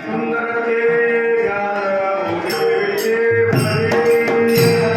सुंदर के ज्ञान उदय भरी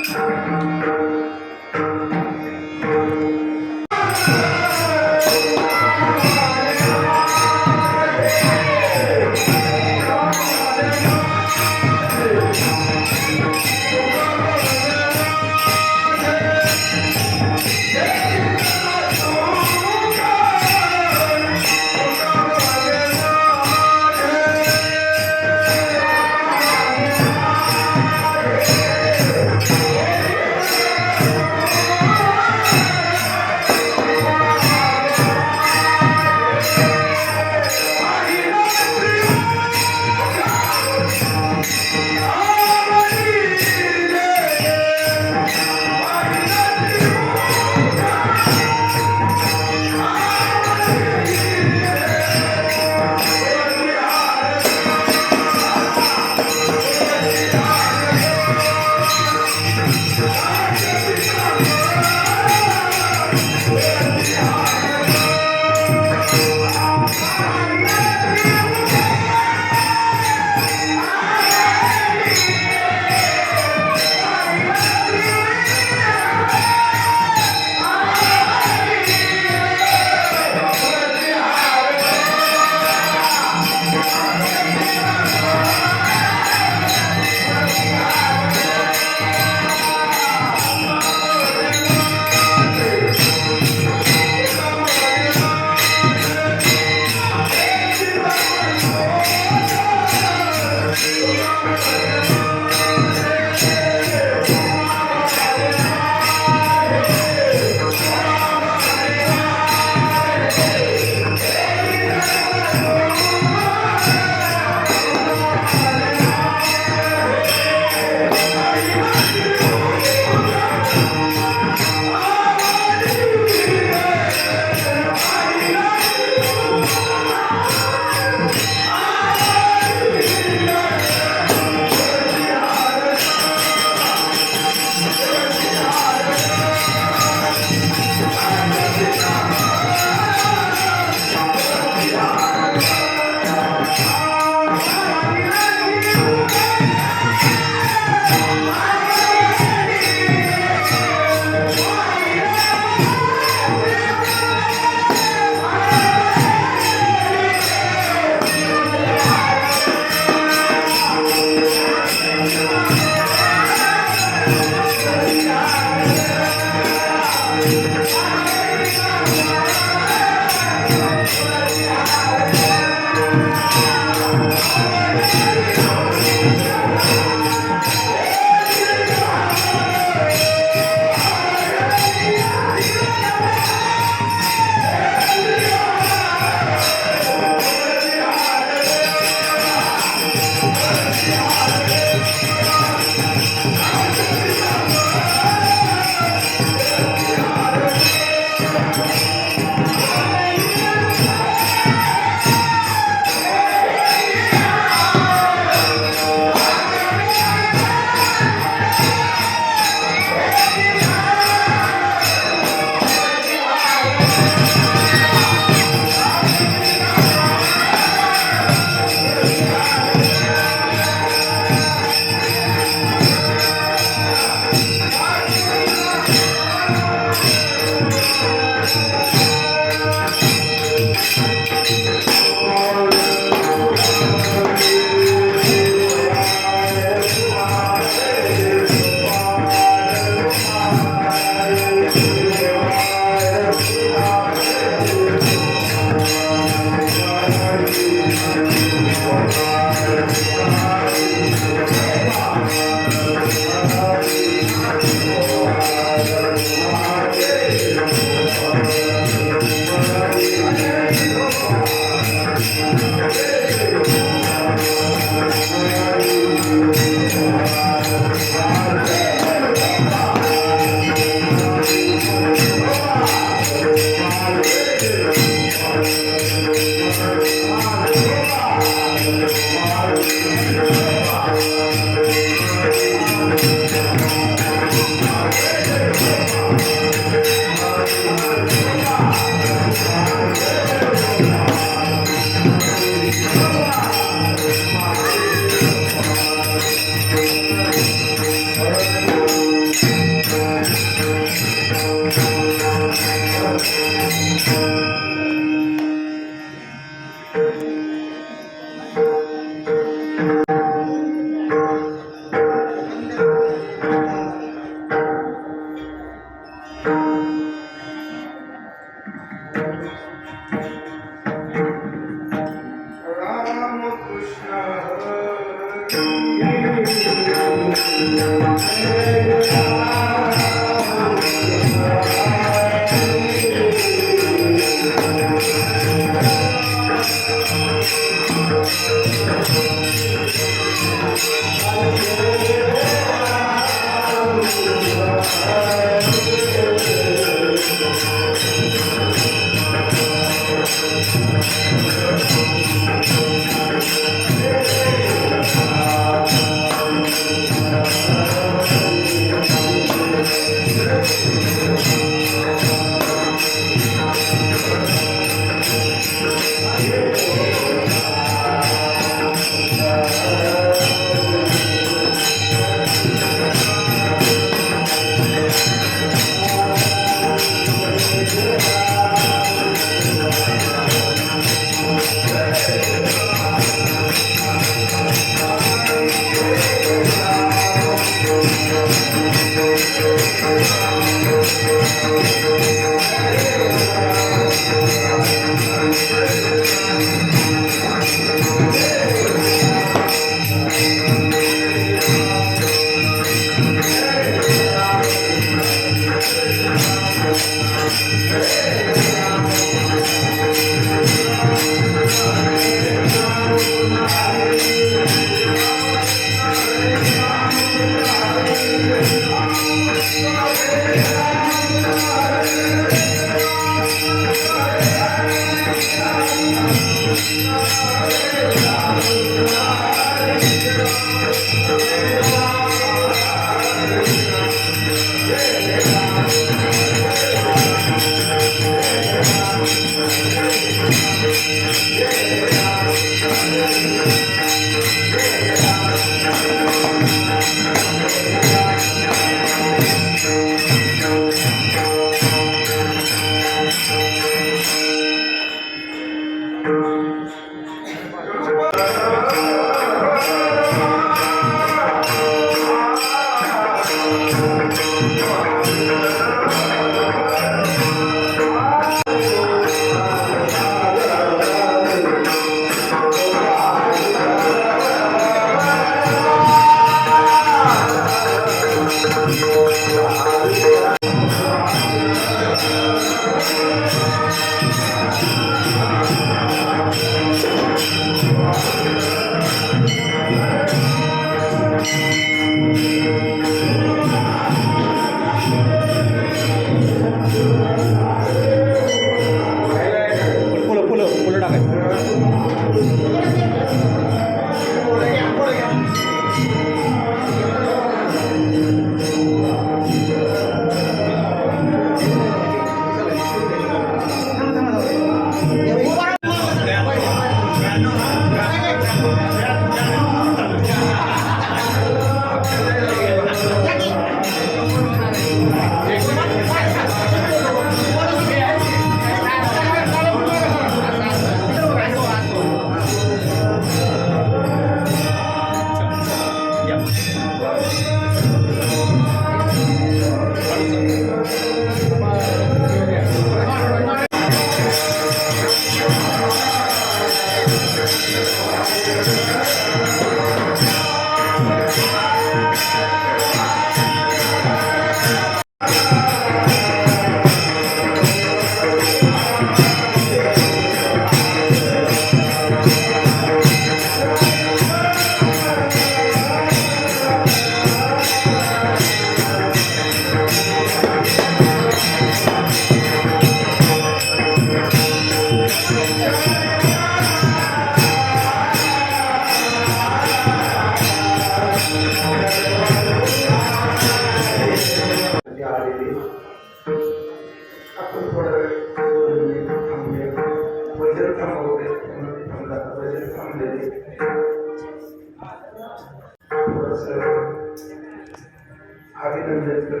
अभिनंदन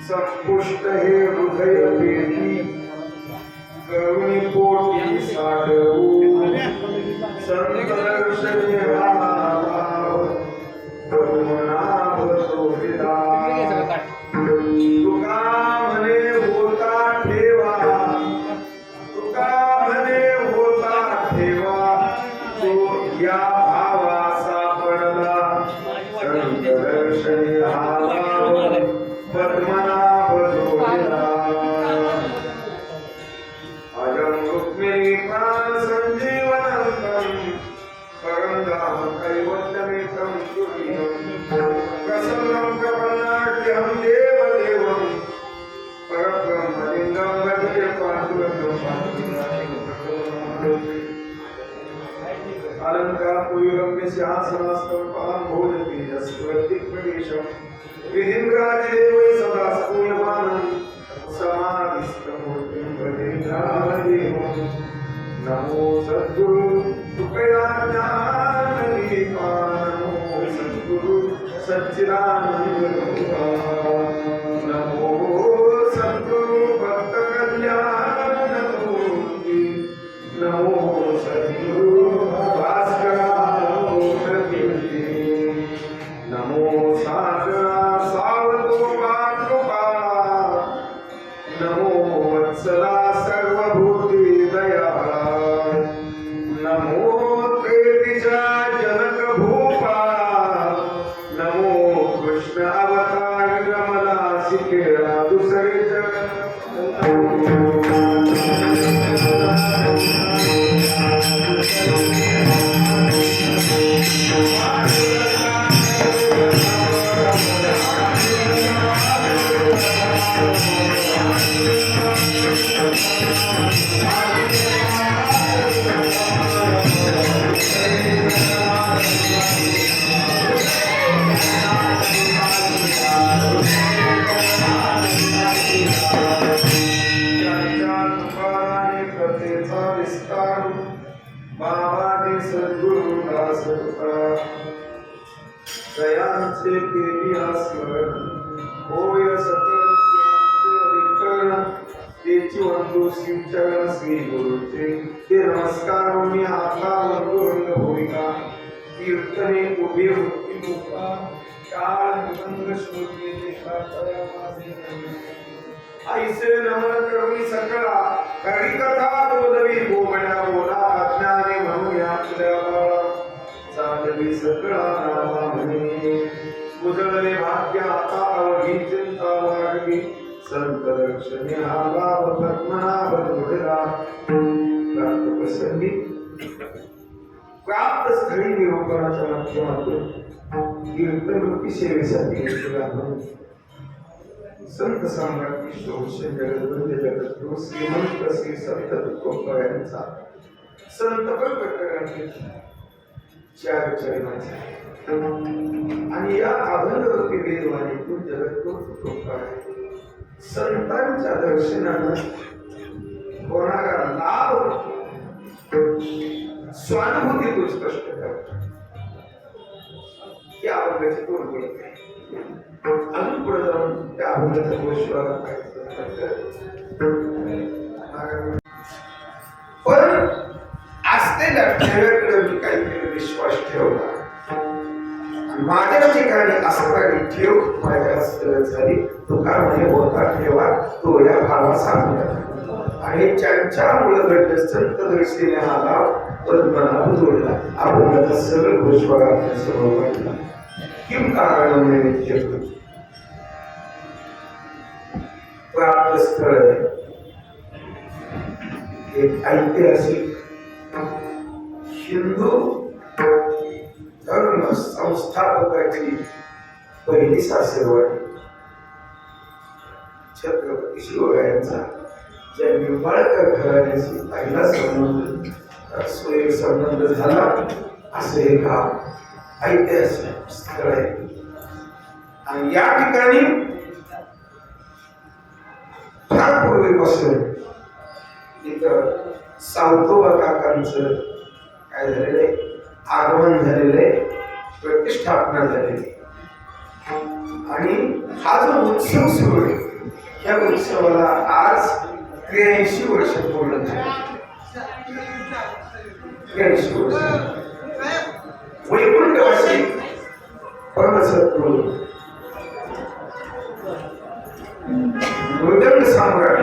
संपुष्ट हे हृदय अजं रुक्मिणी संजीवनंतं परं धाम कैवल्यमेकं तुरीयं प्रसन्नं प्रपन्नाढ्यं देवदेवं परब्रह्मलिङ्गं वन्दे अलङ्कारपुरीरम्य सिंहासनास्थं पां भोजति यस्त्वत्तिप्रदेशं विधिन्द्रादिदेवै सदा स्तूयमानं समाधिस्थमूर्तिं भजे ज्ञानदेवं नमो सद्गुरु कृपयाज्ञानदीपा नमो सद्गुरु सच्चिदानन्दरूपा नमो सद्गुरु भक्तकल्याणमूर्ति नमो सद्गुरु नमो सागरा सावधूता कृपाला नमो वत्सला सर्वभूति दयाला नमो प्रेतिजा जनक भूपाला नमो कृष्ण अवतार रमला सिकेला दुसरे जग बाबाने सद्गुरु दास दयांचे केली स्मरण होय सकल विठ्ठल तेची वंदू श्रीचरण श्री गुरुचे ते नमस्कार मी आता वंदू भूमिका कीर्तने उभे होती मुका काळ निबंध श्रुती देखा तया माझे ऐसे नमन करुणी सकला हरिकथा बोलवी बोबड्या बोला अज्ञाने म्हणूया तुझ्या बाळा चालवी सकळा नामा म्हणे उजळले भाग्य आता अवघी चिंता वाढवी संत दर्शने हा लाभ पद्मनाभ घोडला प्राप्त प्रसंगी प्राप्त स्थळी निरूपणाच्या माध्यमातून कीर्तन रूपी सेवेसाठी संत सम्राट विश्वभूषण जगद्वंद्य जगद्गुरु श्रीमंत श्री संत तुकोबायांचा संत प्रकटनाचे चार चरणाचे आणि या अभंग रूपी वेदवाणीतून जगद्गुरु तुकोबाय संतांच्या दर्शनानं होणारा लाभ स्वानुभूतीतून स्पष्ट करतात या अभंगाची दोन गुण अजून पुढे जाऊन त्या अभंगाचा गोष्वाला पण असलेल्या ठेव्याकडे मी काहीतरी विश्वास ठेवला माझ्या ठिकाणी असणारी ठेव माझ्या झाली तुका म्हणे होता ठेवा तो या भावा सांगला आणि ज्यांच्यामुळे घडलं संत दर्शने हा लाभ पद्मनाभ जोडला अभंगाचा सगळं गोष्वाला आपल्या समोर वाटला किम कारण प्राप्त स्थळ एक ऐतिहासिक हिंदू धर्म संस्थापकाची पहिली सासरवाडी छत्रपती शिवरायांचा ज्या निंबाळकर घराण्याशी पहिला संबंध झाला असे हे गाव ऐतिहासिक स्थळ आहे आणि या ठिकाणी फार पूर्वीपासून इथं सावतोबा काकांचं काय झालेलं आगमन झालेलं प्रतिष्ठापना झालेली आणि हा जो उत्सव सुरू आहे या उत्सवाला आज 83 वर्ष पूर्ण झाली 83 वर्ष वैकुंठवासी परमसद्गुरु मृदंग सम्राट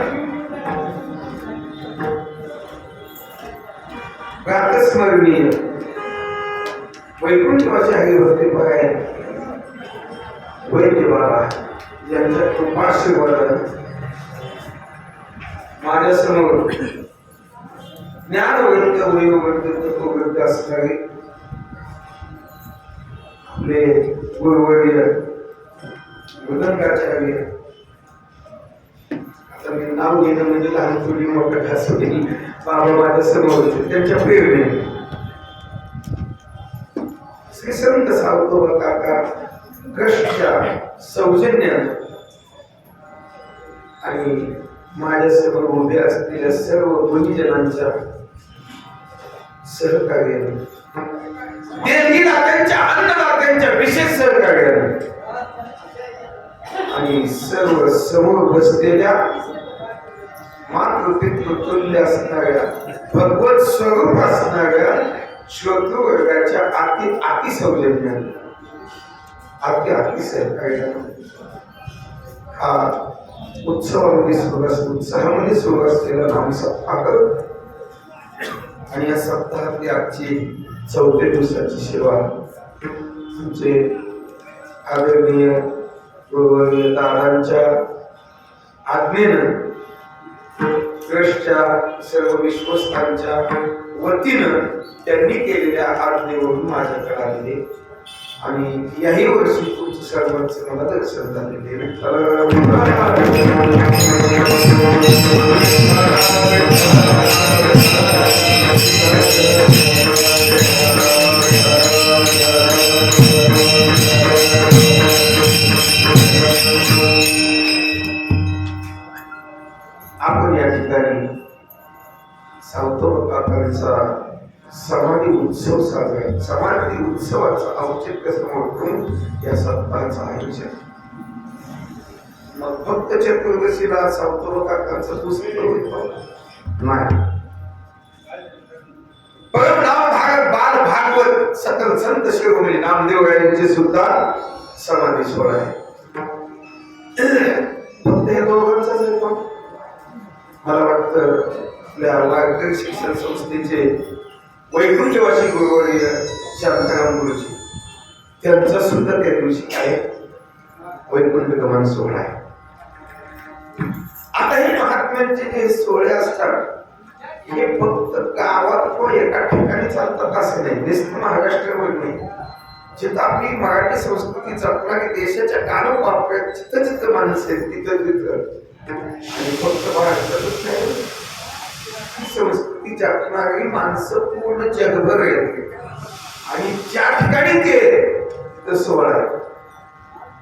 प्रातस्मरणीय वैकुंठवासी हरिभक्ती बघायला वैद्य बाबा यांच्या कृपाशीर्वादाने माझ्या समोर ज्ञानवंत वयोवंत तत्ववंत असणारे आपले गुरुवर्य मृदंगाचार्य, आता मी नाव घेणं म्हणजे लहान थोडी मोठं खास होईल, बाबा माझ्या समोर होते, त्यांच्या प्रेरणे श्री संत सावधोबा काका कष्टच्या सौजन्यानं आणि माझ्यासमोर उभे असलेल्या सर्व गुणीजनांच्या सहकार्याने, देणगीदात्यांच्या अन्नदात्यांच्या विशेष सहकार्याने आणि सर्व समोर बसलेल्या मातृपितृतुल्य असणाऱ्या भगवत स्वरूप असणाऱ्या श्रोतृवर्गाच्या अति सौजन्याने अति सहकार्याने हा उत्साहामध्ये सुरू असलेला नामसप्ताह आणि या सप्ताहातली आजची 4थ्या दिवसाची सेवा तुमचे आदरणीय गुरुवर्य दादांच्या आज्ञेनं ट्रस्टच्या सर्व विश्वस्तांच्या वतीनं त्यांनी केलेल्या आज्ञेवरून माझ्याकडे आलेले आणि याही वर्षी तुमचं सर्वांचं मला दर्शन झालेले आपण या ठिकाणी सावधोबा काकांचा समाधी उत्सव साजरा, समाधी उत्सवाचं औचित्य समोर ठेवून या सप्ताहाचं आयोजन. मग फक्त चतुर्दशीला सावधोबा काकांचं पुस्तक होतं नाही, परम नामधारक बाल भागवत सकल संत शिरोमणी नामदेव यांचे सुद्धा समाधी सोहळा आहे. फक्त या दोघांचाच येतो. मला वाटतं आपल्या वारकरी शिक्षण संस्थेचे वैकुंठवासी गुरुवर्य शांताराम गुरुजी त्यांचा सुद्धा त्या दिवशी काय वैकुंठ गमन सोहळा आहे. आता हे महात्म्यांचे जे सोहळे असतात हे फक्त गावात किंवा एका ठिकाणी चालतात असं नाही, नुसतं महाराष्ट्रावर नाही. जिथं आपली मराठी संस्कृती जपणारी देशाच्या कानोपापऱ्यात जिथं जिथं माणसं आहेत तिथं तिथं आणि फक्त महाराष्ट्रातच नाही, संस्कृती जपणारी माणसं पूर्ण जगभर आहेत आणि ज्या ठिकाणी ते सोहळा आहे.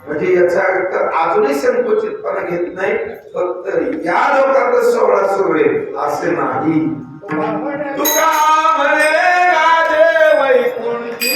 म्हणजे याचा अर्थ अजूनही संकोचितपणा घेत नाही, फक्त या लोकांचा सोहळा सुरू आहे असे नाही. तुका म्हणे राजे वैकुंठी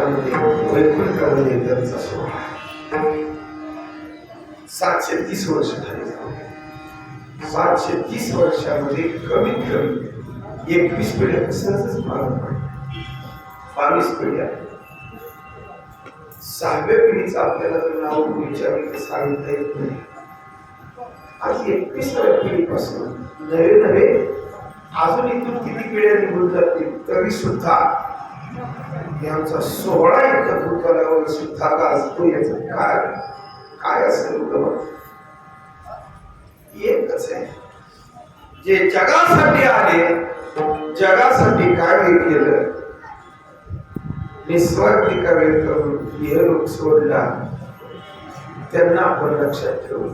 वैकुंठामध्ये वैकुंठामध्ये त्यांचा सोहळा 730 वर्ष झाली. 730 वर्षामध्ये कमीत कमी 21 पिढ्या सहजच मारून पडल्या. 22 पिढ्या. 6व्या पिढीचं आपल्याला जर नाव विचारलं तर सांगता येत नाही. आज 21व्या पिढीपासून नवे नवे अजून इथून किती पिढ्या निघून जातील तरी सुद्धा यांचा सोहळा एकत्रितपणावर सुद्धा गाजतो. याचं काय काय असेल गमत एकच आहे, जे जगासाठी आले, जगासाठी कार्य केलं, निस्वार्थी कार्य करून इहलोक सोडला, त्यांना आपण लक्षात ठेवू.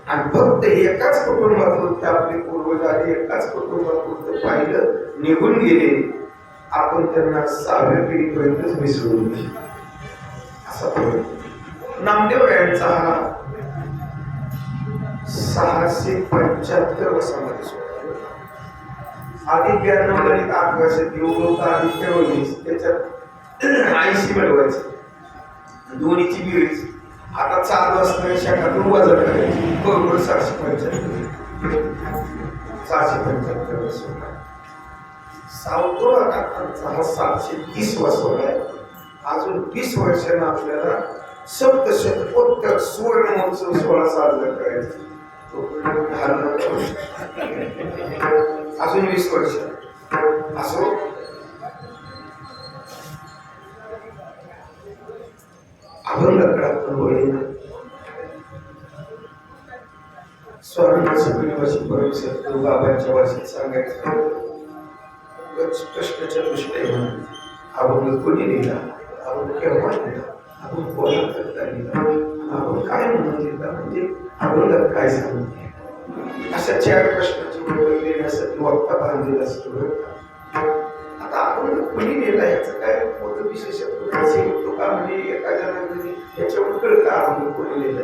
आणि फक्त एकाच कुटुंबातून आपले पूर्वज आले, एकाच कुटुंबातून पाहिलं निघून गेले, आपण त्यांना 6व्या पिढीपर्यंतच विसरून गेले. असा नामदेव यांचा हा 675 वर्षामध्ये सोडला. आधी 92 गणित 8 वर्ष योग होता, आधी 23 त्याच्यात 80 मिळवायचे दोन्हीची बेरीज. आता चालू असणाऱ्या शाखातून वजन करायची बरोबर 775 वर्ष. सावतो काकांचा हा 730 वर्ष आहे. अजून 20 वर्षांना आपल्याला सप्तशतकोत्तर सुवर्ण महोत्सव सोहळा साजरा करायचा. अजून 20 वर्ष असो. अभंगाकडे वळीन स्वामींची वर्षी परमेश्वर बाबांच्या भाषेत सांगायचं प्रश्नाच्या दृष्टीने अभंग कोणी लिहिला, अभंग केव्हा लिहिला, आपण कोणा करता लिहिला, आपण काय म्हणून लिहिला, म्हणजे अभंगात काय सांगते, अशा 4 प्रश्नाची उत्तर देण्यासाठी वक्ता बांधलेला असतो. आता आपण कोणी लिहिला याचं काय मोठं विशेष होतो का, म्हणजे एका जणांनी याच्यावर कळतं अभंग कोणी लिहिला.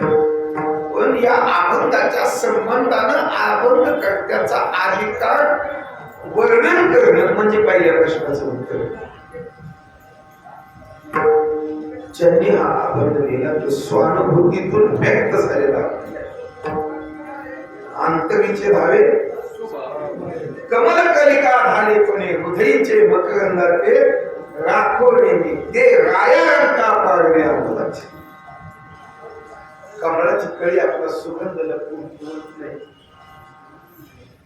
पण या अभंगाच्या संबंधानं अभंगकर्त्याचा अधिकार वर्णन करणं म्हणजे पहिल्या प्रश्नाचं उत्तर. ज्यांनी हा अभंग लिहिला तो स्वानुभूतीतून व्यक्त झालेला अंतरीचे धावे कमल कलिका झालेपणे हृदयीचे मकरंदाचे राखो नेहमी ते राया पाडणे अभंगाचे. कमळाची कळी आपला सुगंध लपून ठेवत नाही.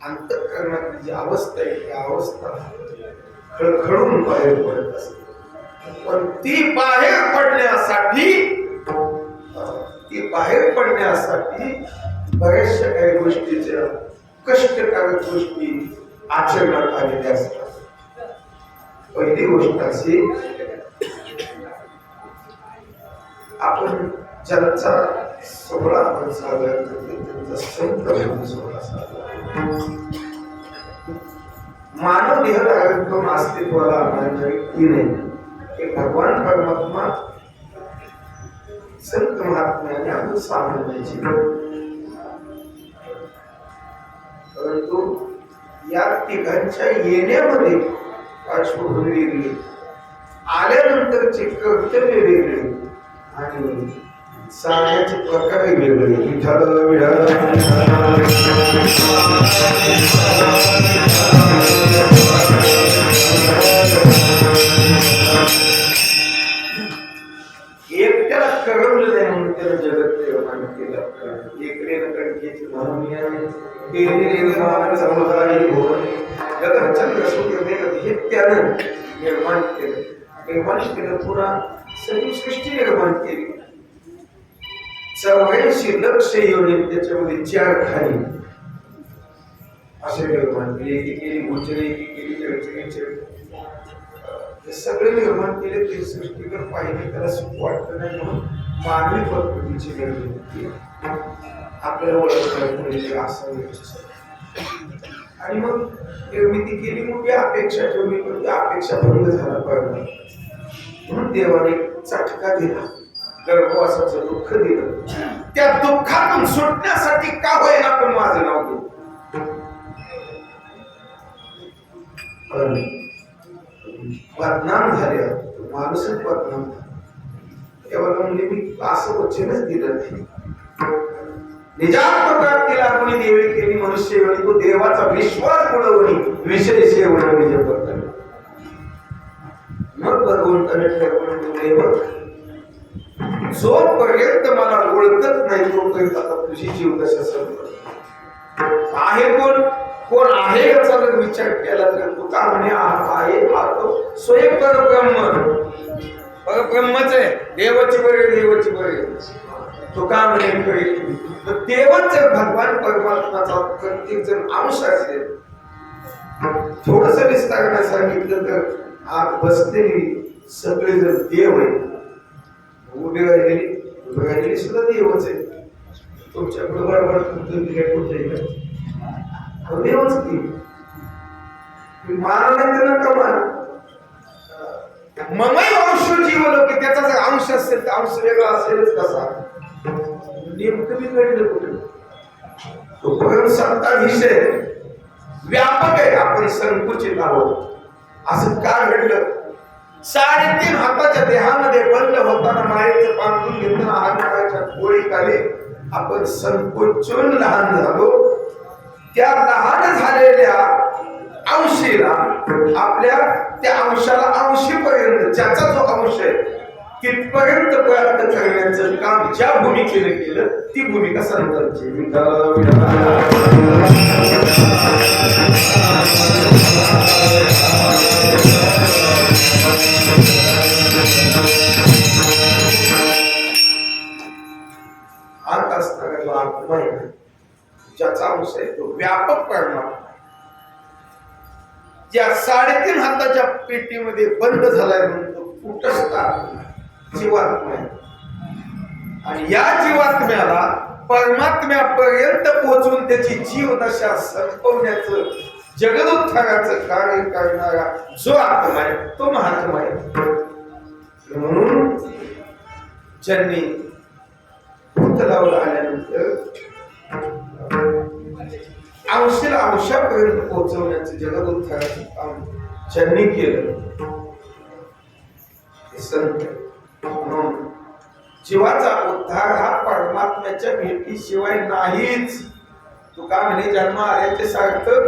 अंतःकरणाची जी अवस्था आहे ती अवस्था खळखळून बाहेर पडत असते. पण ती बाहेर पडण्यासाठी बऱ्याचशा काही गोष्टीच्या कष्टकारक गोष्टी आचरणात आलेल्या असतात. पहिली गोष्ट अशी, आपण ज्यांचा सोहळा आपण साजरा करतो त्यांचा संत सोहळा साजरा. मानव देह धारण करून अस्तित्वाला आणणाऱ्या व्यक्ती नाही, भगवान परमात्मा संत महात्म्याने आपण सामान्याची. परंतु या तिघांच्या येण्यामध्ये पार्श्वभूमी वेगळी, आल्यानंतरचे कर्तव्य वेगळे आणि सांगण्याचे प्रकार वेगळे. एकट्याला करवलं नाही म्हणून त्याला जगत निर्माण केलं. एकरे कणकेची चंद्र सूर्य मेघ हे त्यानं निर्माण केलं. पुन्हा सगळी सृष्टी निर्माण केली. 84 लक्ष योनी त्याच्यामध्ये 4 खाली असे निर्माण केले. एकी केली गुजरी, एकी केली जळचरी, हे सगळे निर्माण केले. ते सृष्टीकडे पाहिले त्याला सुख वाटत नाही म्हणून मानवी पद्धतीची निर्मिती आपल्याला ओळखण्यात असं. आणि मग निर्मिती केली, मोठी अपेक्षा ठेवली, पण ती अपेक्षा भंग झाला पाहिजे म्हणून देवाने चटका दिला, गर्भवासाचं दुःख दिलं. त्या दुःखातून सुटण्यासाठी का होईना पण माझं नाव घेऊ. बदनाम झाले, माणूसच पत नव्हता. तेव्हा म्हणजे मी असं वचनच दिलं नाही. निजात प्राप्तीला कोणी देवी केली मनुष्य वणी, तो देवाचा विश्वास बुडवणी विषय सेवणी जपत. मग भगवंताने ठरवून ठेवले, जोपर्यंत मला ओळखत नाही तोपर्यंत आता तुझी जीव कशा सर्व आहे. कोण आहे याचा जर विचार केला तर तू का म्हणे आहे हा तो स्वयं परब्रह्म. परब्रह्मच आहे, देवाची बरे देवाची बरे. तो का म्हणे देवच जर भगवान परमात्माचा प्रत्येक जण अंश असेल, थोडस विस्ताराने सांगितलं तर आज बसलेली सगळे जर देव आहे, उभे राहिलेली सुद्धा देवच आहे. तुमच्या बरोबर देवच की मानव नाही तर नका मान. ममई अंश जीवन की त्याचा जर अंश असेल तर अंश वेगळा असेलच कसा. नेमकं मी कळलं कुठे तो परम सत्ताधीश आहे, व्यापक आहे. आपण संकुचित आहोत. असं का घडलं? 3.5 हाताच्या देहामध्ये बंद होताना मायेचं पांघरून घेताना अहंकाराच्या गोळीत आले. आपण संकोचून लहान झालो. त्या लहान झालेल्या अंशीला आपल्या त्या अंशाला अंशीपर्यंत ज्याचा जो अंश आहे तिथपर्यंत प्रयत्न करण्याचं काम ज्या भूमिकेने केलं ती भूमिका संतांची. आत असणारा जो आत्मा आहे ज्याचा अंश आहे तो व्यापक परिणाम ज्या 3.5 हाताच्या पेटीमध्ये बंद झालाय म्हणतो कुटस्थ जीवात्मा आहे. आणि या जीवात्म्याला परमात्म्यापर्यंत पोहोचून त्याची जीवदशा संपवण्याचं जगदोद्धाराचं कार्य करणारा जो आत्मा आहे तो महात्मा आहे. म्हणून ज्यांनी भूतलावर आल्यानंतर अंशाला अंशापर्यंत पोहोचवण्याचं जगदोद्धाराचं काम ज्यांनी केलं ते संत. म्हणून जीवाचा उद्धार हा परमात्म्याच्या भेटीशिवाय नाहीच. तू का म्हणे जन्म आल्याचे सार्थक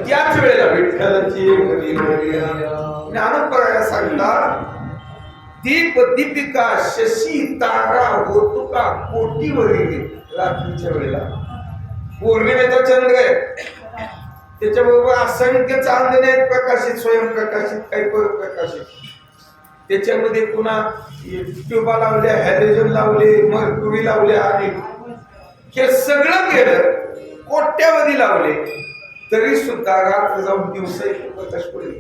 त्याच वेळेला विठ्ठलाची ज्ञानोपराया सांगतात. दीप दीपिका शशी तारा होतो का कोटीवरील रात्रीच्या वेळेला. पौर्णिमेचा चंद्र आहे, त्याच्याबरोबर असंख्य चांदणे आहेत प्रकाशित, स्वयंप्रकाशित, काही प्रकाशित. त्याच्यामध्ये पुन्हा ट्यूबा लावल्या, हॅलोजन लावले, मर्क्युरी लावल्या आणि हे सगळं केलं, कोट्यावधी लावले, तरी सुद्धा रात्र जाऊन दिवसा प्रकाश पडेल.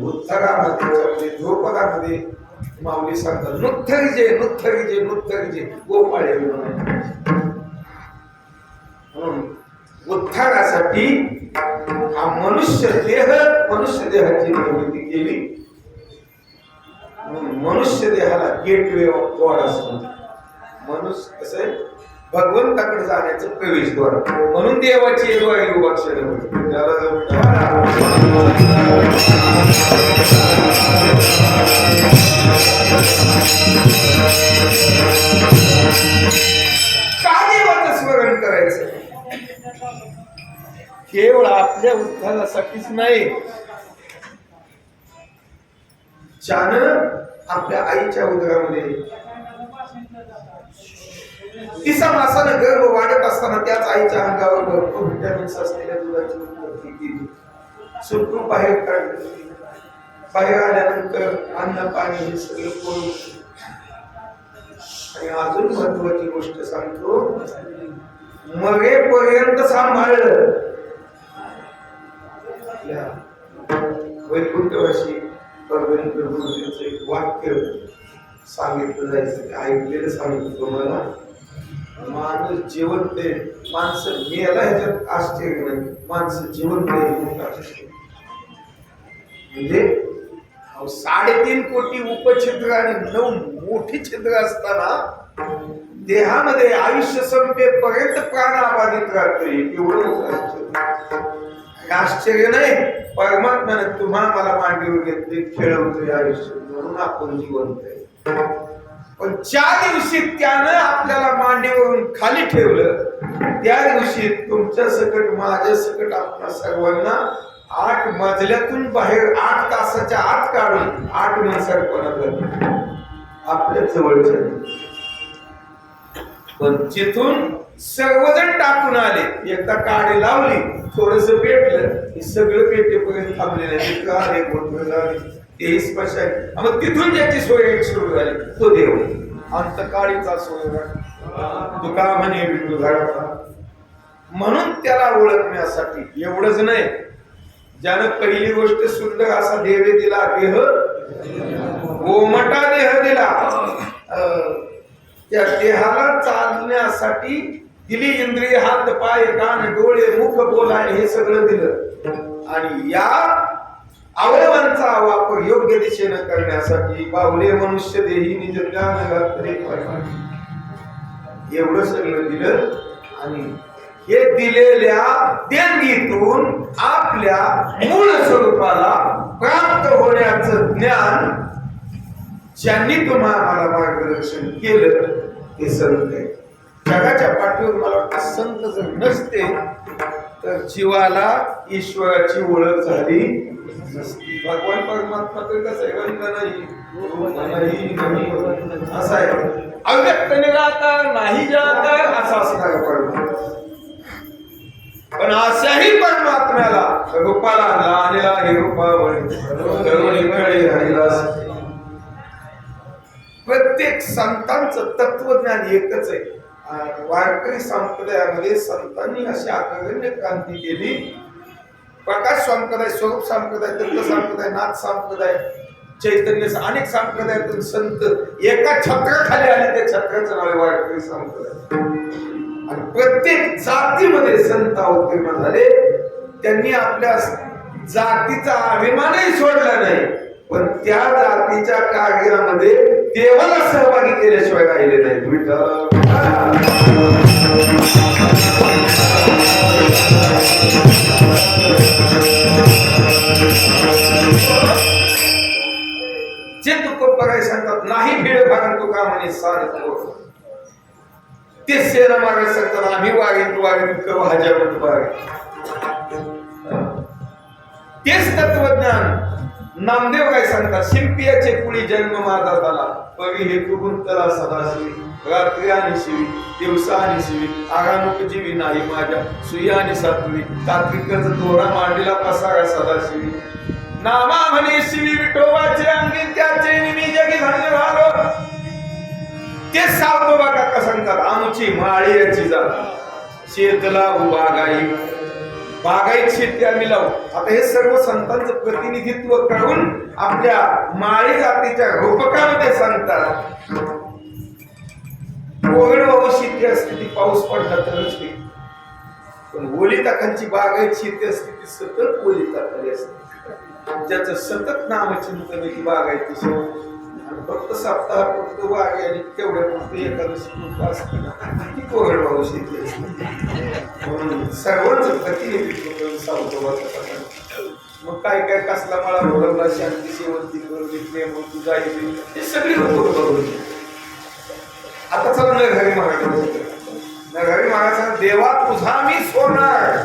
उत्तरामध्ये झोपडामध्ये माऊली सांगतात नुत्थरीजे नुत्थरीजे नुत्थरीजे गोपाळे. म्हणून उद्धारासाठी हा मनुष्य देहाची निर्मिती केली. मनुष्य देहाला गेटवे ऑफ गॉड असतो. मनुष्य कसं आहे भगवंताकडे जाण्याचं प्रवेशद्वार. म्हणून देवाची द्वारी उपाक्षर का देवाचं स्मरण करायचं? केवळ आपल्या उद्धारासाठीच नाही, ज्यानं आपल्या आईच्या उदरामध्ये तिसा मासानं गर्भ वाढत असताना त्याच आईच्या अंगावर भरपूर व्हिटॅमिन्स असलेल्या दुधाची उत्पत्ती केली, सुटून बाहेर काढली. बाहेर आल्यानंतर अन्न पाणी हे सगळं करून. आणि अजून महत्वाची गोष्ट सांगतो, मरेपर्यंत सांभाळलं. वैकुंठवासी परभणी प्रभूंचं एक वाक्य सांगितलं जायचं, ऐकलेलं सांगितलं तुम्हाला. माणूस जिवंत आहे, माणसं मेला ह्याच्यात आश्चर्य नाही, माणसं जिवंत आहे. म्हणजे 3.5 कोटी उपछिद्र आणि 9 मोठी छिद्र असताना देहामध्ये आयुष्य संपेपर्यंत प्राण अबाधित राहतोय. एवढं आश्चर्य नाही. परमात्म्याने तुम्हा मला मांडीवर घेतले, खेळवतोय आयुष्य म्हणून आपण जिवंत आहे. पण ज्या दिवशी त्यानं आपल्याला मांडीवरून खाली ठेवलं त्या दिवशी तुमच्या सकट माझ्या सकट आपल्या सर्वांना 8 मजल्यातून बाहेर 8 तासाच्या आत काढून 8 माणसांपर्यंत आपल्या जवळच्या. पण जिथून सर्वजण टाकून आले, एकदा काडी लावली, थोडस पेटलं हे सगळं पेटेपर्यंत थांबलेलं आहे. तेही स्पर्श आहे. मग तिथून ज्याची सोय सुरू झाली तो देव अंतकाळीचा सोय तुका म्हणे विठू झाडा. म्हणून त्याला ओळखण्यासाठी एवढंच नाही, ज्यानं पहिली गोष्ट सुंदर असा देह दिला, देह गोमटा देह दिला, त्या देहाला चालण्यासाठी दिली इंद्रिय, हात पाय कान डोळे मुख बोलाय हे सगळं दिलं. आणि या अवयवांचा वापर योग्य दिशेनं करण्यासाठी बाहुले मनुष्य देही निज ज्ञान एवढं सगळं दिलं. आणि हे दिलेल्या देणगीतून आपल्या मूळ स्वरूपाला प्राप्त होण्याचं ज्ञान ज्यांनी तुम्हाला मार्गदर्शन केलं ते संत आहे. जगाच्या पाठीवर मला वाटतं संत जर नसते तर जीवाला ईश्वराची ओळख झाली नसती. भगवान परमात्मा तर कसं आहे, गंध नाही असं आहे, अव्यक्त निराकार नाही जाकार असा असणार परमात्मा. पण अशाही परमात्म्याला रूपाला आणला हे प्रत्येक संतांचं तत्वज्ञान एकच आहे. वारकरी संप्रदायामध्ये संतांनी अशी अग्रगण्य क्रांती केली. प्रकाश संप्रदाय, स्वरूप संप्रदाय, दत्त संप्रदाय, नाथ संप्रदाय, चैतन्य, अनेक संप्रदायातून संत एका छत्राखाली आले, त्या छत्राचं नाव आहे वारकरी संप्रदाय. आणि प्रत्येक जातीमध्ये संत अवतीर्ण झाले. त्यांनी आपल्या जातीचा अभिमानही सोडला नाही, पण त्या जातीच्या कार्यामध्ये देवाला सहभागी केल्याशिवाय राहिले नाही. जे तुक बघाय सांगतात नाही भेड भाग तुका म्हणे सारखं, ते सेना मागे सांगतात आम्ही वागेन हजामत वागे. तेच तत्वज्ञान नामदेव काय सांगतात, शिंपियाचे कुळी जन्म माझा झाला, कवी हे कुंतला सदाशिवी, रात्री आणि शिवी दिवसा आणि शिवी, आगानुक जीवी नाही माझ्या सुई आणि सात्वी, तात्विकच दोरा मांडीला पसारा सदाशिवी, नामा म्हणे शिवी विठोबाचे अंगी त्याचे निमी जगी धन्य झालो. ते सावतो बघा का सांगतात, आमची माळीची जात शेतला उभा गाई, बागायत शेती आम्ही लावू. आता हे सर्व संतांचं प्रतिनिधित्व करून आपल्या माळी जातीच्या रूपकामध्ये सांगतात. कोरडवाहू शेती असते ती पाऊस पडला तरच ती, पण ओलिताखांची बागायत शेती असते ती सतत ओलिताखाली असते. ज्याचं सतत नामचिंतन ती बागायती शेती. फक्त सप्ताह फक्त वागे आणि तेवढ्या फक्त एकादशी असते ना ती कोरडवाहू शेती असते. म्हणून सर्वच प्रतिनिधित्व सावधवाचा. मग काय काय कसला मला बोलवला, शांती शेवंती करून प्रेम तू जाईल, हे सगळी लोक. आता चला नरहरी महाराज. नरहरी महाराज, देवा तुझा मी सोनार,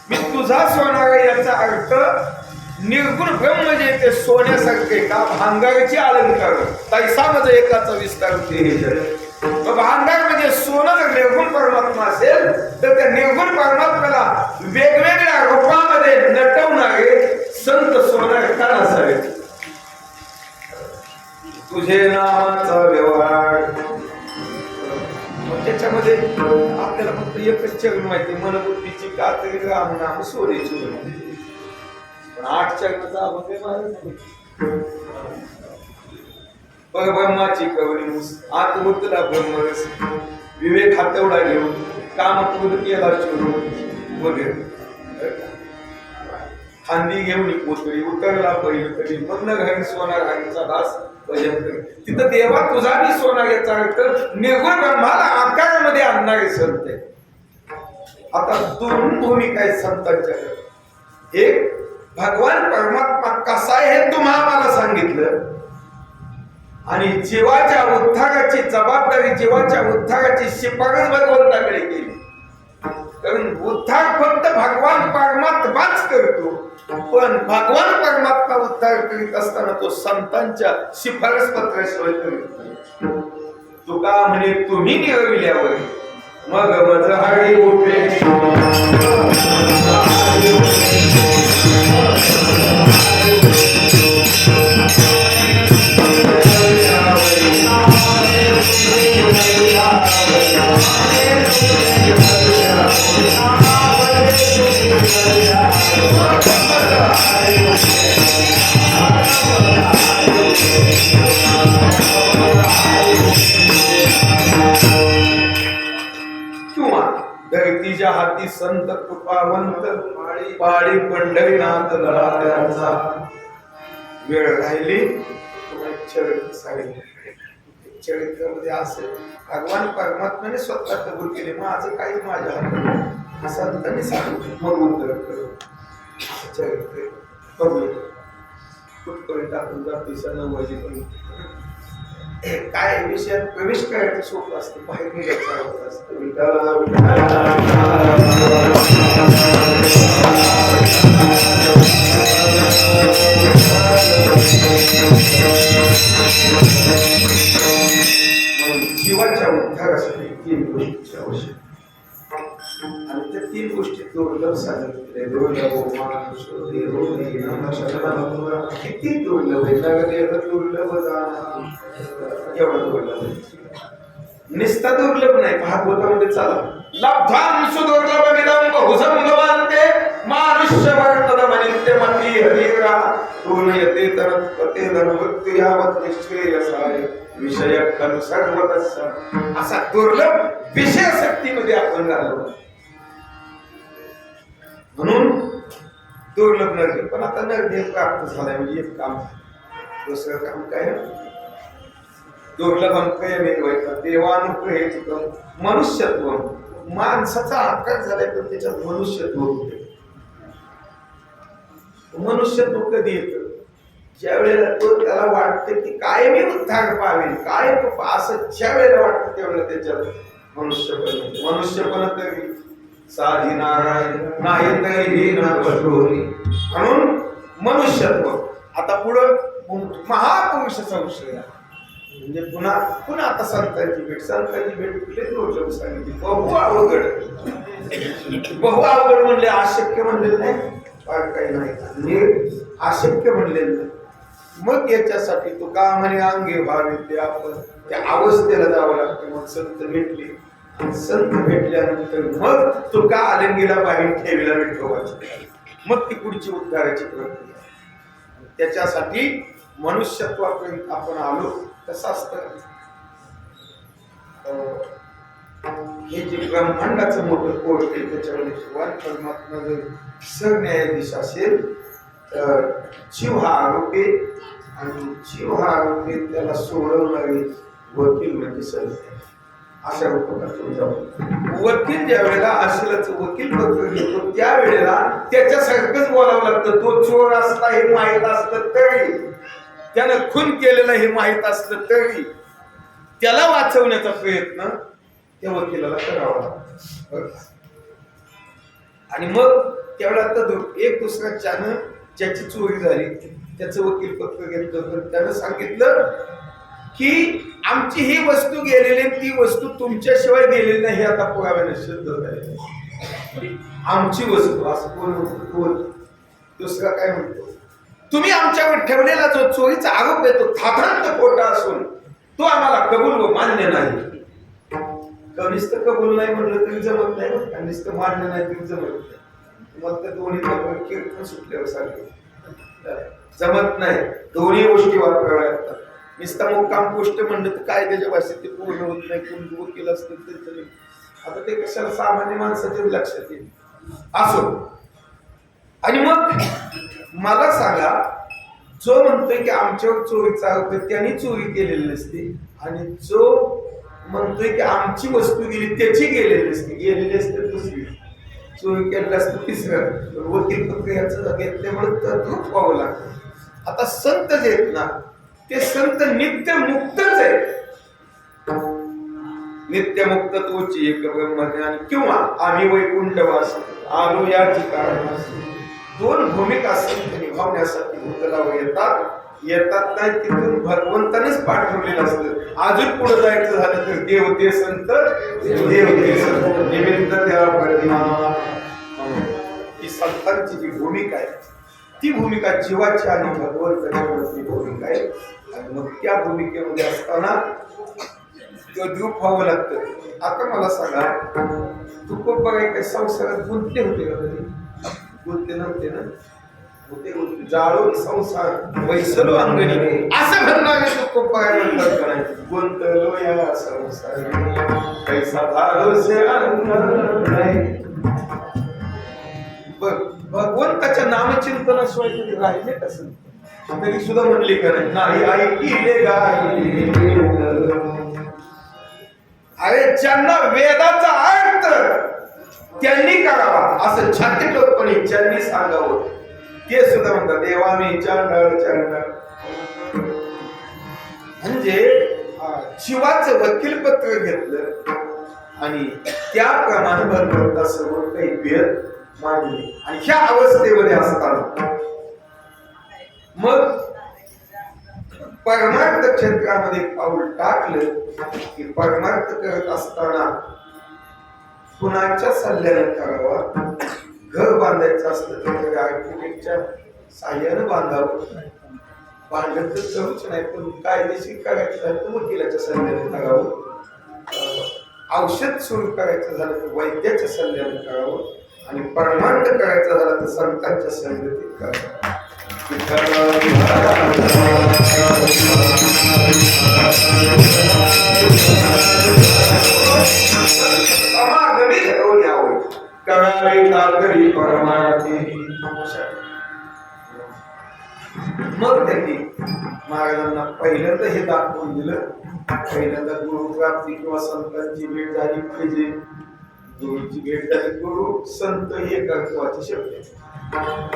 मी तुझा सोनार याचा अर्थ निर्गुण ब्रह्म जे ते सोन्यासारखे का भांगाराची अलंकार तैसा म्हणजे एकाचा विस्तार होते. भांगार म्हणजे सोनं जर निर्गुण परमात्मा असेल तर त्या निर्गुण परमात्म्याला वेगवेगळ्या रूपामध्ये नटवणारे संत सोनार का असावे. तुझे नावाचा व्यवहार त्याच्यामध्ये आपल्याला फक्त एकच चरण माहिती, मनबुद्धीची कातरी राम नाम सोनेची. 8 चरणाचा अभंग ब्रह्माची कवळी आत्मोत्तला ब्रह्मरस, विवेक हातवडा घेऊन कामक्रोध केला चोरून वगैरे. खांदी घेऊन कोथळी उतरला पहिलं तरी मग न घरी सोनार घालीचा दास भजन करी. तिथं देवा तुझा मी सोनार याचा अर्थ निर्गुण ब्रह्माला आकारामध्ये आणणारे संत. आता दोन भूमिका आहेत संतांच्या. एक भगवान परमात्मा कसा आहे हे तुम्हा मला सांगितलं, आणि जीवाच्या उद्धाराची जबाबदारी, जीवाच्या उद्धाराची शिफारस भगवंताकडे केली. कारण उद्धार फक्त भगवान परमात्माच करतो, पण भगवान परमात्मा उद्धार करीत असताना तो संतांच्या शिफारस पत्राशिवाय करीत नाही. तुका म्हणे तुम्ही निरविल्यावर मग मज हरी उठे. धरतीच्या हाती संत कृपावंत पाळी पंढरीनाथ लढा. वेळ राहिली चरित्रामध्ये असे भगवान परमात्म्याने स्वतः कबूल केले, माझं काही माझ्या हातात संतांनी सांगितलं मग उत्तर करू. चरित्र बघूया कुठपर्यंत आपण जातीचा नवजीपर्यंत काय विषयात प्रवेश करायचं सोपं असतं, बाहेर निघायचं होत असतं. जीवाच्या उद्धारासाठी 3 गोष्टी आवश्यक, आणि त्या 3 गोष्टी दुर्लभ सांगितले. दुर्लभ मानुष किती दुर्लभ आहे, दुर्लभ एवढं दुर्लभ निस्ता दुर्लभ नाही. भागवतामध्ये चला लब्धान सुदुर्लभ निदम बहुसंग मानते मानुष्य वर्तन मनित्य मती हरिरा पूर्णयते तरत्पते धनवृत्ती यावत निश्चयसाय विषय खल सर्वतस्सा. असा दुर्लभ विषय शक्तीमध्ये आपण झालो म्हणून दुर्लभ नरदेव. पण आता नरदेव प्राप्त झालाय म्हणजे एक काम, दुसरं काम काय दुर्लभ अंक देवानुग्रह मनुष्यत्व. माणसाचा आकार झालाय पण त्याच्यात मनुष्यत्व होते. मनुष्यत्व कधी येतं ज्या वेळेला तो त्याला वाटते की काय मी उद्धार पावेल, काय असं ज्या वेळेला वाटतं त्यावेळेला त्याच्यात मनुष्यपण तरी साधी नारायण नाही तरी म्हणून मनुष्यत्व. आता पुढं महापुरुष संशय म्हणजे पुन्हा आता संतांची भेट कुठले दुर्लभ सांगितली. बहु अवघड म्हणले, अशक्य म्हणले नाही, काही नाही अशक्य म्हणले नाही. मग याच्यासाठी तो का म्हणे अंगे भावे ते आपण त्या अवस्थेला जावं लागतं. मग संत भेटले, संत भेटल्यानंतर मग तो का आलंगीला बाहेर ठेवीला विठोबाची, मग ती पुढची उद्धाराची प्रक्रिया. त्याच्यासाठी मनुष्यत्वापर्यंत आपण आलो. कसं असतं हे जे ब्रह्मांडाचं मोठं कोट आहे त्याच्यामध्ये भगवान परमात्मा जर सरन्यायाधीश असेल तर जीव हा आरोपी आणि जीव हा आरोपी त्याला सोडवणारे वकील म्हणजे संत. अशा रूपातून जाऊ वकील ज्या वेळेला असेलच वकील पत्र घेतो त्यावेळेला त्याच्यासारखंच बोलावं लागतं. तो चोर असला हे माहीत असलं तरी, त्यानं खून केलेलं हे माहीत असलं तरी त्याला वाचवण्याचा प्रयत्न त्या वकिलाला करावा लागतो. आणि मग त्यावेळेला एक दुसऱ्या ज्याची चोरी झाली त्याचं वकील पत्र घेतलं तर त्यानं सांगितलं की आमची ही वस्तू गेलेली ती वस्तू तुमच्याशिवाय गेलेली नाही हे आता पुराव्याने सिद्ध झाले. आमची वस्तू असं कोण दुसरा काय म्हणतो, तुम्ही आमच्यावर ठेवलेला जो चोरीचा आरोप येतो थाथांत खोटा असून तो आम्हाला कबूल व मान्य नाही. नुसतं कबूल नाही म्हणलं तरी जमत नाही, नुसतं मान्य नाही तरी जमत नाही. मग त्या दोन्ही कीर्तन सुटल्यावर सांगितलं जमत नाही. दोन्ही गोष्टी वापराव्या लागतात. नुसता मुक्काम गोष्ट म्हणलं तर काय त्याच्या भाषेत ते पूर्ण होत नाही. कोण वकील असतील तरी आता ते कशाला सामान्य माणसाच्या लक्षात येईल असो. आणि मग मला सांगा, जो म्हणतोय की आमच्यावर चोरीचा आरोप आहे त्यांनी चोरी केलेली नसते, आणि जो म्हणतोय की आमची वस्तू गेली त्याची गेलेली नसते, गेलेली असते दुसरी. चोरी केलेलं असतं तिसरं वकील फक्त याचं घेतल्यामुळे तर धूप व्हावं लागतं. आता संत जे आहेत ना ते संत नित्य मुक्तच आहे. नित्य मुक्त तोची एक ब्रह्मज्ञान किंवा आम्ही वैकुंठवास आलो या ठिकाणी दोन भूमिका संत निभावण्यासाठी भूतलावर येतात नाही तिथून भगवंतानेच पाठवलेलं असतं. अजून पुढे जायचं झालं तर देवते संत देवते संत निमित्त त्या प्रतिमा ही संतांची जी भूमिका आहे ती भूमिका जीवाची आणि भगवंताची भूमिका आहे. आणि मग त्या भूमिकेमध्ये असताना द्रूप व्हावं लागतं. आता मला सांगा तू खूप बघाय काय संसारात गुंतले होते का कधी? गुंतले नव्हते ना? होते जाळो संसार वैसलो अंगणी असं म्हणणार खूप बघायला गुंतलो या संसार पैसा धारोसे भगवंताच्या नामचिंतनाशिवाय कधी राहिले कसं तरी सुद्धा म्हणले का नाही ऐकिले अरे ज्यांना वेदाचा अर्थ त्यांनी करावा असं छाती लोकपणे ज्यांनी सांगावं ते सुद्धा म्हणतात देवा मी चांडाळ म्हणजे शिवाचं वकीलपत्र घेतलं आणि त्याप्रमाणे भगवंता सर्व काही भेद मांडले. आणि ह्या अवस्थेमध्ये असताना मग परमार्थ क्षेत्रामध्ये पाऊल टाकलं की परमार्थ करत असताना कुणाच्या सल्ल्याने करावा. घर बांधायचं असलं तर आर्किटेक्टच्या साह्यानं बांधावं. बांधत तर करूच नाही पण कायदेशीर करायचं झालं तर वकिलाच्या सल्ल्याने करावं. औषध सुरू करायचं झालं तर वैद्याच्या सल्ल्याने करावं. आणि परमार्थ करायचं झालं तर संतांच्या सल्ल्याने करावं. समागमी ठरवून यावं करावे तातडी परमार्थी. मग त्यांनी महाराजांना पहिल्यांदा हे दाखवून दिलं. पहिल्यांदा गुरुप्राप्ती किंवा संतांची भेट झाली पाहिजे. गुरुची भेट झाली गुरु संत हे कर्तव्याचे शब्द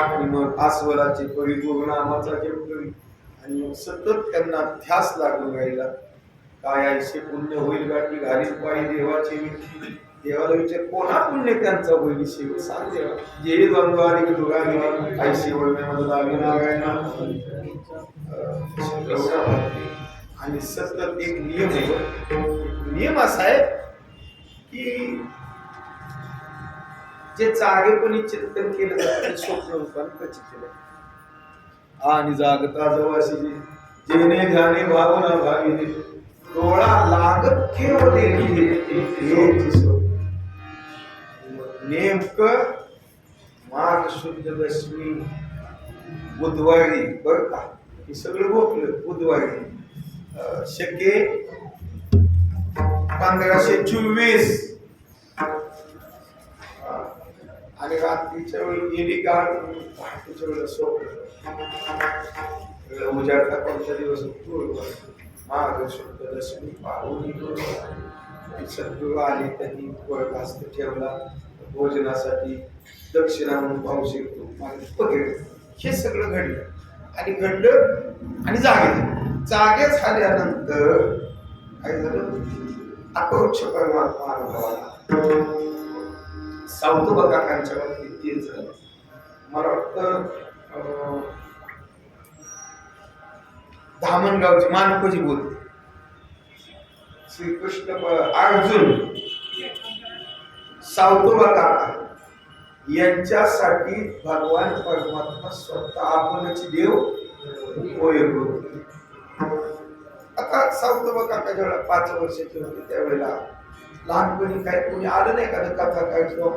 आणि मग आस्वराचे परी गुरु नामाचा जप करी आणि मग सतत त्यांना ध्यास लागून राहिला. काय आयशे पुण्य होईल गाठी घालील पायी देवाची देवाला विचार कोणा पुण्य त्यांचा होईल शिव सांग देवा. जे द्वंद्व आणि दुरागी आयशे वळण्यामध्ये लावी नारायणा आणि सतत एक नियम आहे. नियम असा आहे की जे जागेपणी चिंतन केलं जातं स्वप्न रूपाने केलं आणि जागता जवळशी जेणे ध्याने भावना भावी डोळा लागत केवळ नेमकं माघ शुद्ध दशमी बुधवारी बर का हे सगळं गोपलं. बुधवारी शके 1524 आणि रात्रीच्या वेळी गेली गाठ पहाटेच्या वेळेला स्वप्न उजाडता कोणत्या दिवस माघ शुद्ध दशमी पाहुणी सद्गुरू आले. त्यांनी वरखास्त ठेवला भोजनासाठी दक्षिणा म्हणून पावशी वगैरे हे सगळं घडलं आणि घडलं आणि जागे झाल्यानंतर काय झालं अपरोक्ष परमात्मा अनुभवाला सावतोबा काकांच्या बाबतीत तेच झालं. मला वाटतं धामणगावची मानकोजी बोलते श्रीकृष्ण अर्जुन सावतोबा काका यांच्यासाठी भगवान परमात्मा स्वतः आपणची देव होय. आता सावतोबा काका जेव्हा 5 वर्षाचे होते त्यावेळेला लहानपणी काय कोणी आलं नाही का कथा काय किंवा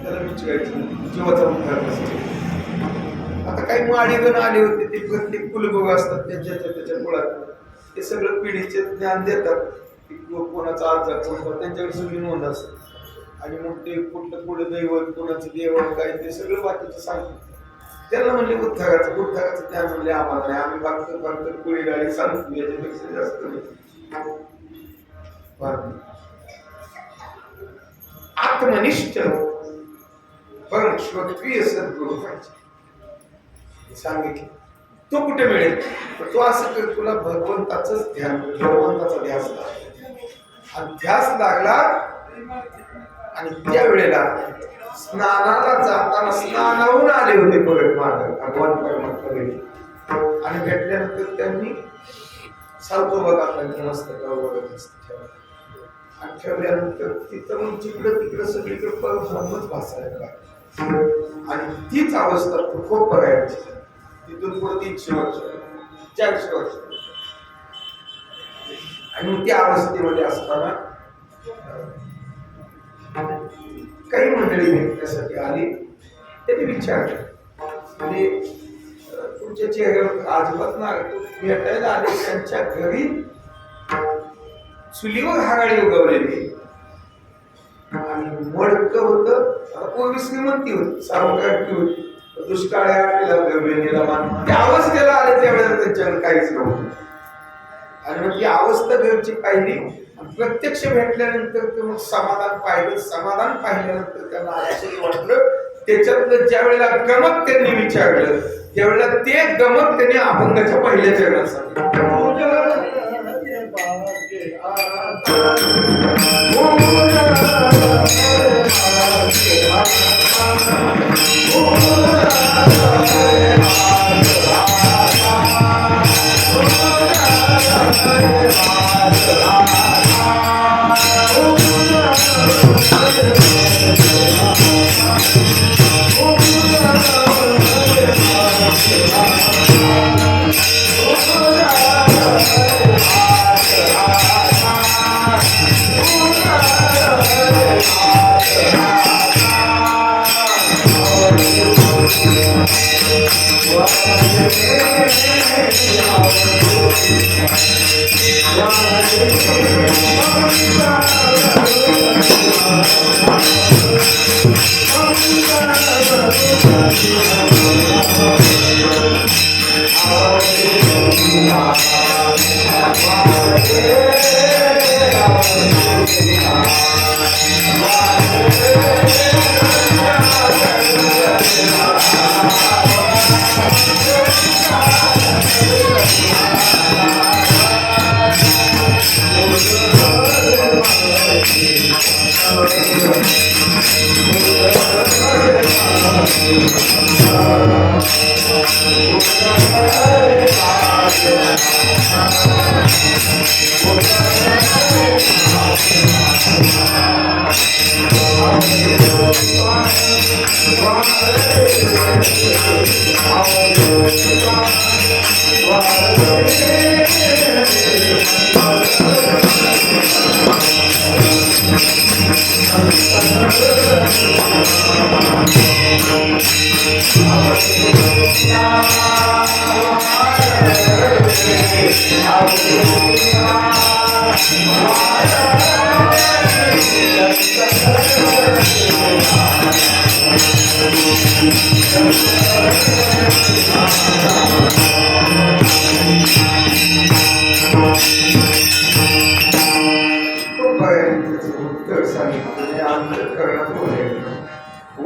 त्याला विचारायचं जीवाचा उद्धार नसतो. आता काही माडीगण आले होते ते प्रत्येक कुलगुरू असतात त्याच्या मुळात ते सगळं पिढीचे ज्ञान देतात की कोणाचा आजार कोणता त्यांच्याकडे सगळी नोंद असते आणि मग ते कुठलं पुढं दैवत कोणाचं देवळ काय ते सगळं बाकीचं सांगतात. त्यांना म्हणले उद्धाराचं ज्ञान म्हणले आम्हाला नाही. आम्ही फक्त पुढे गाडी सांगतो याच्यापेक्षा जास्त नाही. आत्मनिष्ठ पण श्रोत्रिय सद्गुरू पाहिजे सांगितलं. तो कुठे मिळेल? तो असं कर, तुला भगवंताच ध्यान, भगवंताचा ध्यास लागला आणि ध्यास लागला आणि त्यावेळेला स्नानाला जाताना स्नानाहून आले होते परत मार्ग भगवान परमात्मा आणि भेटल्यानंतर त्यांनी सावतो बघा त्यांच्या मस्तकावर आणि ठेवल्यानंतर तिथं मग जिकडं तिकडं सगळीकडे परब्रह्मच भासायला लागला आणि तीच अवस्था तो खूप बघायची. तिथून पुढे 300 वर्ष 400 वर्ष आणि मग त्या अवस्थेमध्ये असताना काही मंडळी भेटण्यासाठी आली. त्यांनी विचारलं म्हणजे तुमच्या चेहऱ्यावर अजिबात ना भेटायला आले. त्यांच्या घरी चुलीवर हागाळी उगवलेली आणि मडक होत. पूर्वी श्रीमंती होती, सावकारकी होती, दुष्काळ्या त्या अवस्थेला आले त्यावेळेला त्यांच्यावर काहीच नव्हतं. आणि मग ती अवस्था घरची पाहिली. प्रत्यक्ष भेटल्यानंतर ते मग समाधान पाहिलं. समाधान पाहिल्यानंतर त्यांना आश्चर्य वाटलं. त्याच्यातलं ज्या वेळेला गमक त्यांनी विचारलं त्यावेळेला ते गमक त्यांनी अभंगाच्या पहिल्या चरणात सांगितलं.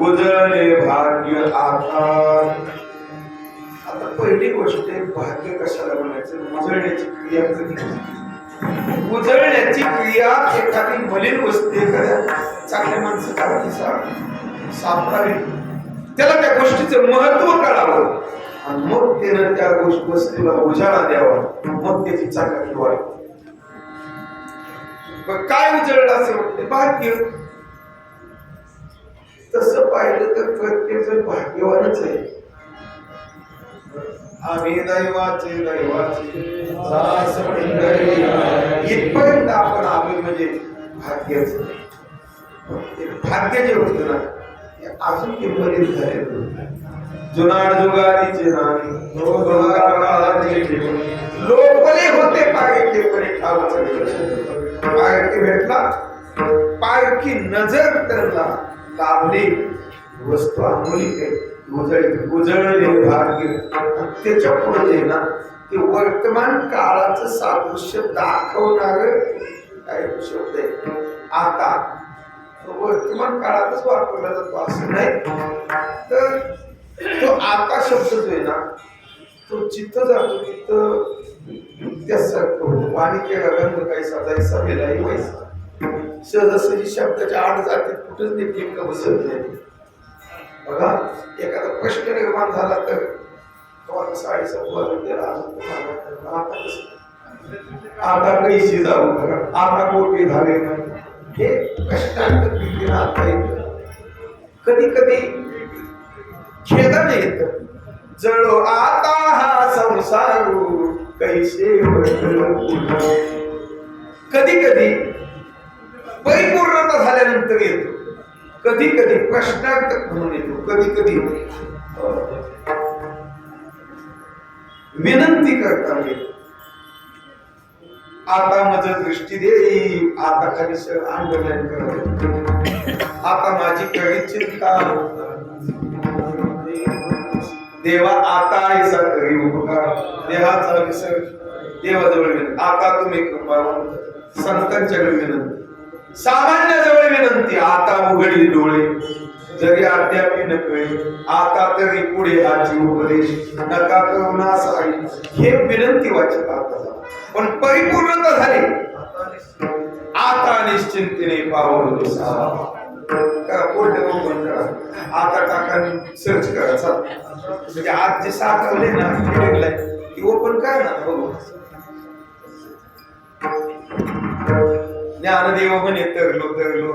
उजळले भाग्य आता. आता पहिली गोष्ट भाग्य कशाला म्हणायचं? उजळण्याची क्रिया कधी? उजळण्याची क्रिया एखादी मलिन वस्तू एखाद्या चांगल्या माणसाला सापडावी, त्याला त्या गोष्टीचं महत्व कळावं आणि मग त्यानं त्या वस्तूला उजाळा द्यावा, मग त्याची चांगली वाढ. काय उजळलं असं म्हणते? भाग्य. तसं पाहिलं तर प्रत्येक जण भाग्यवानच आहे. आम्ही दैवाचे इथपर्यंत आपण आम्ही म्हणजे भाग्यच. भाग्य जे होतं ना अजून किंमतीत झाले. जुनाड जुगारीचे नाणी लोकले होते पायके पणे पायके भेटला पायकी नजर करला लाभली वस्तू अमूल्य उजळले भाग्य. त्याच्या पुढे ना ते वर्तमान काळाचं सादृश्य दाखवणार काय शब्द आहे. आता तो वर्तमान काळातच वापरला जातो असं नाही. तर तो आता शब्द जो आहे ना तो जिथं जातो तिथं त्यासारखं होतं. पाणी केला रंग काही साजायचा वेलाही व्हायचा. सहजासहजी शब्दाच्या आड जातीत कुठंच नेमकं बसत नाही. बघा एखादा प्रश्न निर्माण झाला तर साडेसात वाजून गेला आता कसं आता कैशी जाऊ बघा आता मोठे झाले हे कष्टांत पीतीनं आता येत. कधी कधी खेदाने येत जळो आता हा संसार कैसे कधी कधी परिपूर्णता झाल्यानंतर येतो. कधी कधी प्रश्नार्थक म्हणून येतो. कधी कधी विनंती करता येतो. आता माझं दृष्टी देई आता खाली अंडरलाईन करत आता माझी कधी चिंता देवा आता ऐसा करी उपकार देहाचा विसर देवाजवळ विनंती. आता तुम्ही कृपावंत संतांच्याकडे विनंती सामान्याजवळ विनंती. आता उघडली डोळे जरी अद्यापी न कळे आता तरी पुढे हाची उपदेश नका करुणा साई हे विनंती वाचत आता. पण परिपूर्णता झाली आता निश्चिंतीने पावलं आता टाका सर्च करायचा म्हणजे आज जे साठवले ना की ओपन काय ना बघू. ज्ञानदेव म्हणे तरलो तरलो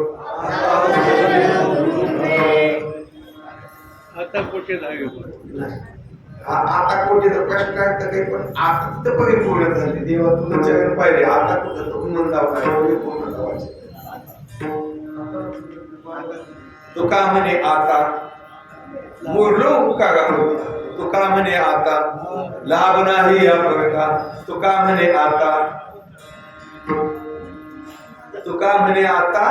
आता कुठे जागे आता कोटीचा प्रश्न आहे तर काही पण आता तर परिपूर्ण झाली. देवा तुझं चरण पाहिले आता कुठं तो मंदाव नाही परिपूर्ण लावायचे. तो का म्हणे आता मोरलो उपकारा तो का म्हणे आता लाभ नाही या प्रगता तो का म्हणे आता तो का म्हणे आता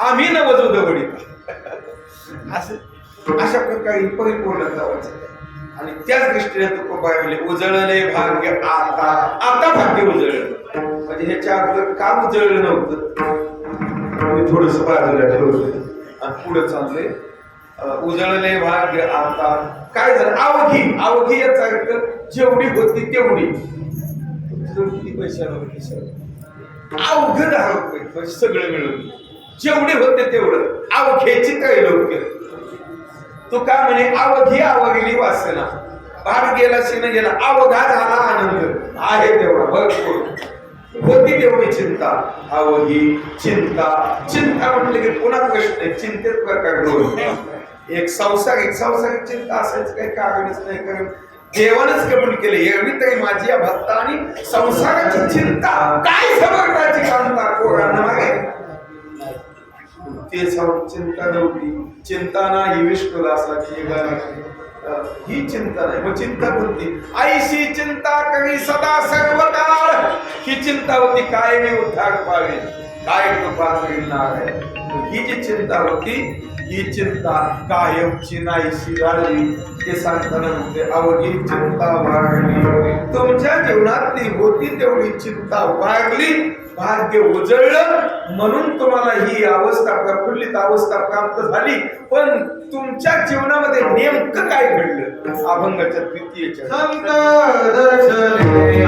आम्ही न वजू दगडी असं अशा प्रकारे परिपूर्णता वाचते. आणि त्याच दृष्टीने तो पाहिले उजळले भाग्य आता आता भाग्य उजळलं म्हणजे ह्याच्या अगोदर का उजळलं नव्हतं मी थोडस बाजूला ठेवलं आणि पुढे चालले. उजळले भाग्य आता काय झालं अवघी अवघी याचा अर्थ जेवढी होती तेवढी किती पैशाला अवघड रुपये सगळं मिळून जेवढे होते तेवढं अवघ्याची काही लोक तो का म्हणे अवघी अवघिली वासना भाग गेला शिन गेला अवघा झाला आनंद आहे तेवढा भरपूर होती तेवढी चिंता अवघी चिंता चिंता म्हटलं की पुन्हा प्रश्न आहे चिंतेत प्रकार दोन. एक सांसारिक चिंता असायचं काही कारणच नाही कारण देवानच कबूल केले एवढी तरी माझी या भक्ता आणि संसाराची चिंता काय समर्थाची कामता कोरांना मागे ते चिंता नव्हती. चिंता नाही विष्णुदासाची ही चिंता नाही मग चिंता कोणती आईशी चिंता करी सदा सर्व काळ ही चिंता होती काय मी उद्धार पावेल काय कृपा करील. ही जी चिंता होती ही चिंता कायमची नाहीशी राहिली. ते सांगताना म्हणते अवघी चिंता वाढली. तुमच्या जीवनातली होती तेवढी चिंता वाढली भाग्य उजळलं म्हणून तुम्हाला ही अवस्था प्रफुल्लित अवस्था प्राप्त झाली. पण तुमच्या जीवनामध्ये नेमकं काय घडलं अभंगाच्या द्वितीयच्या संत दर्शने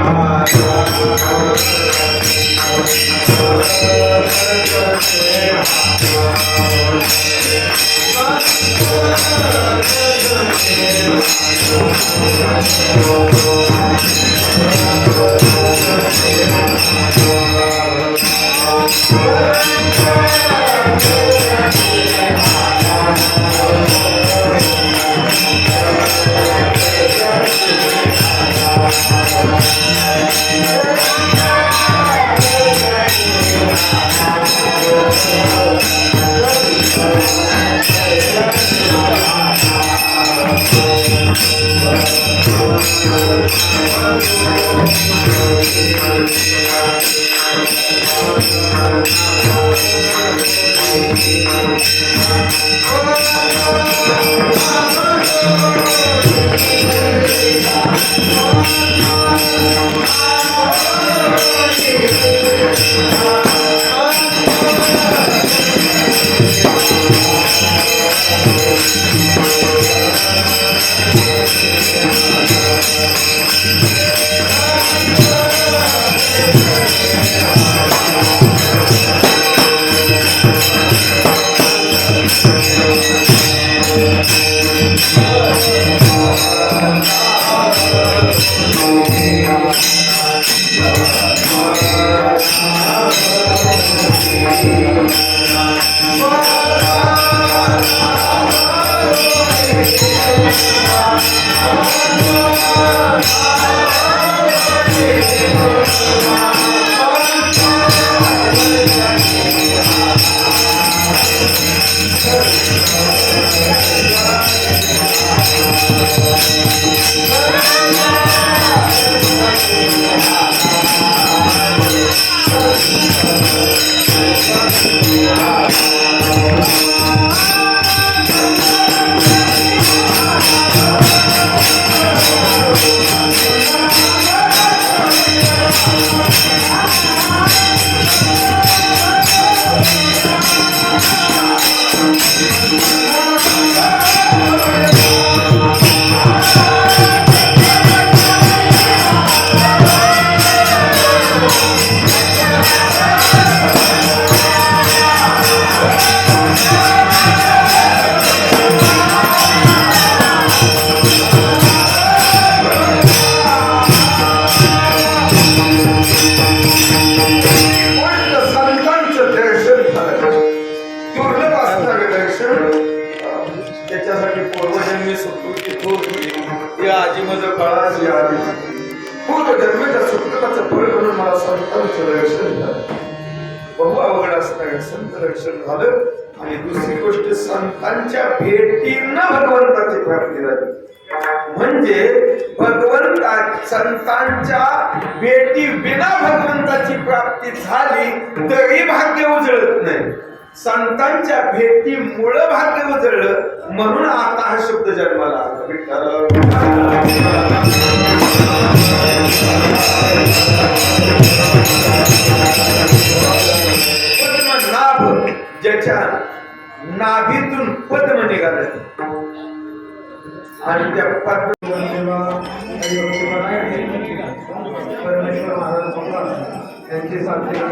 त्याच्यासाठी पूर्वजन्मी सुकृती थोर आजी माझं काळाची आली पूर्वजन्मीच्या सुकृताचं फळ म्हणून मला संतांचं रक्षण झालं. बहु अवघड असणारे संत रक्षण झालं. आणि दुसरी गोष्ट संतांच्या भेटीनं भगवंताची प्राप्ती झाली. म्हणजे भगवंता संतांच्या भेटी विना भगवंताची प्राप्ती झाली तरी भाग्य उजळत नाही. संतांच्या भेटीमुळे भाग्य उजळलं म्हणून आता हा शब्द जन्माला आला. पद्मनाभ ज्याच्या नाभीतून पद्म निघाले आणि त्या परमेश्वर महाराज त्यांची सात्विक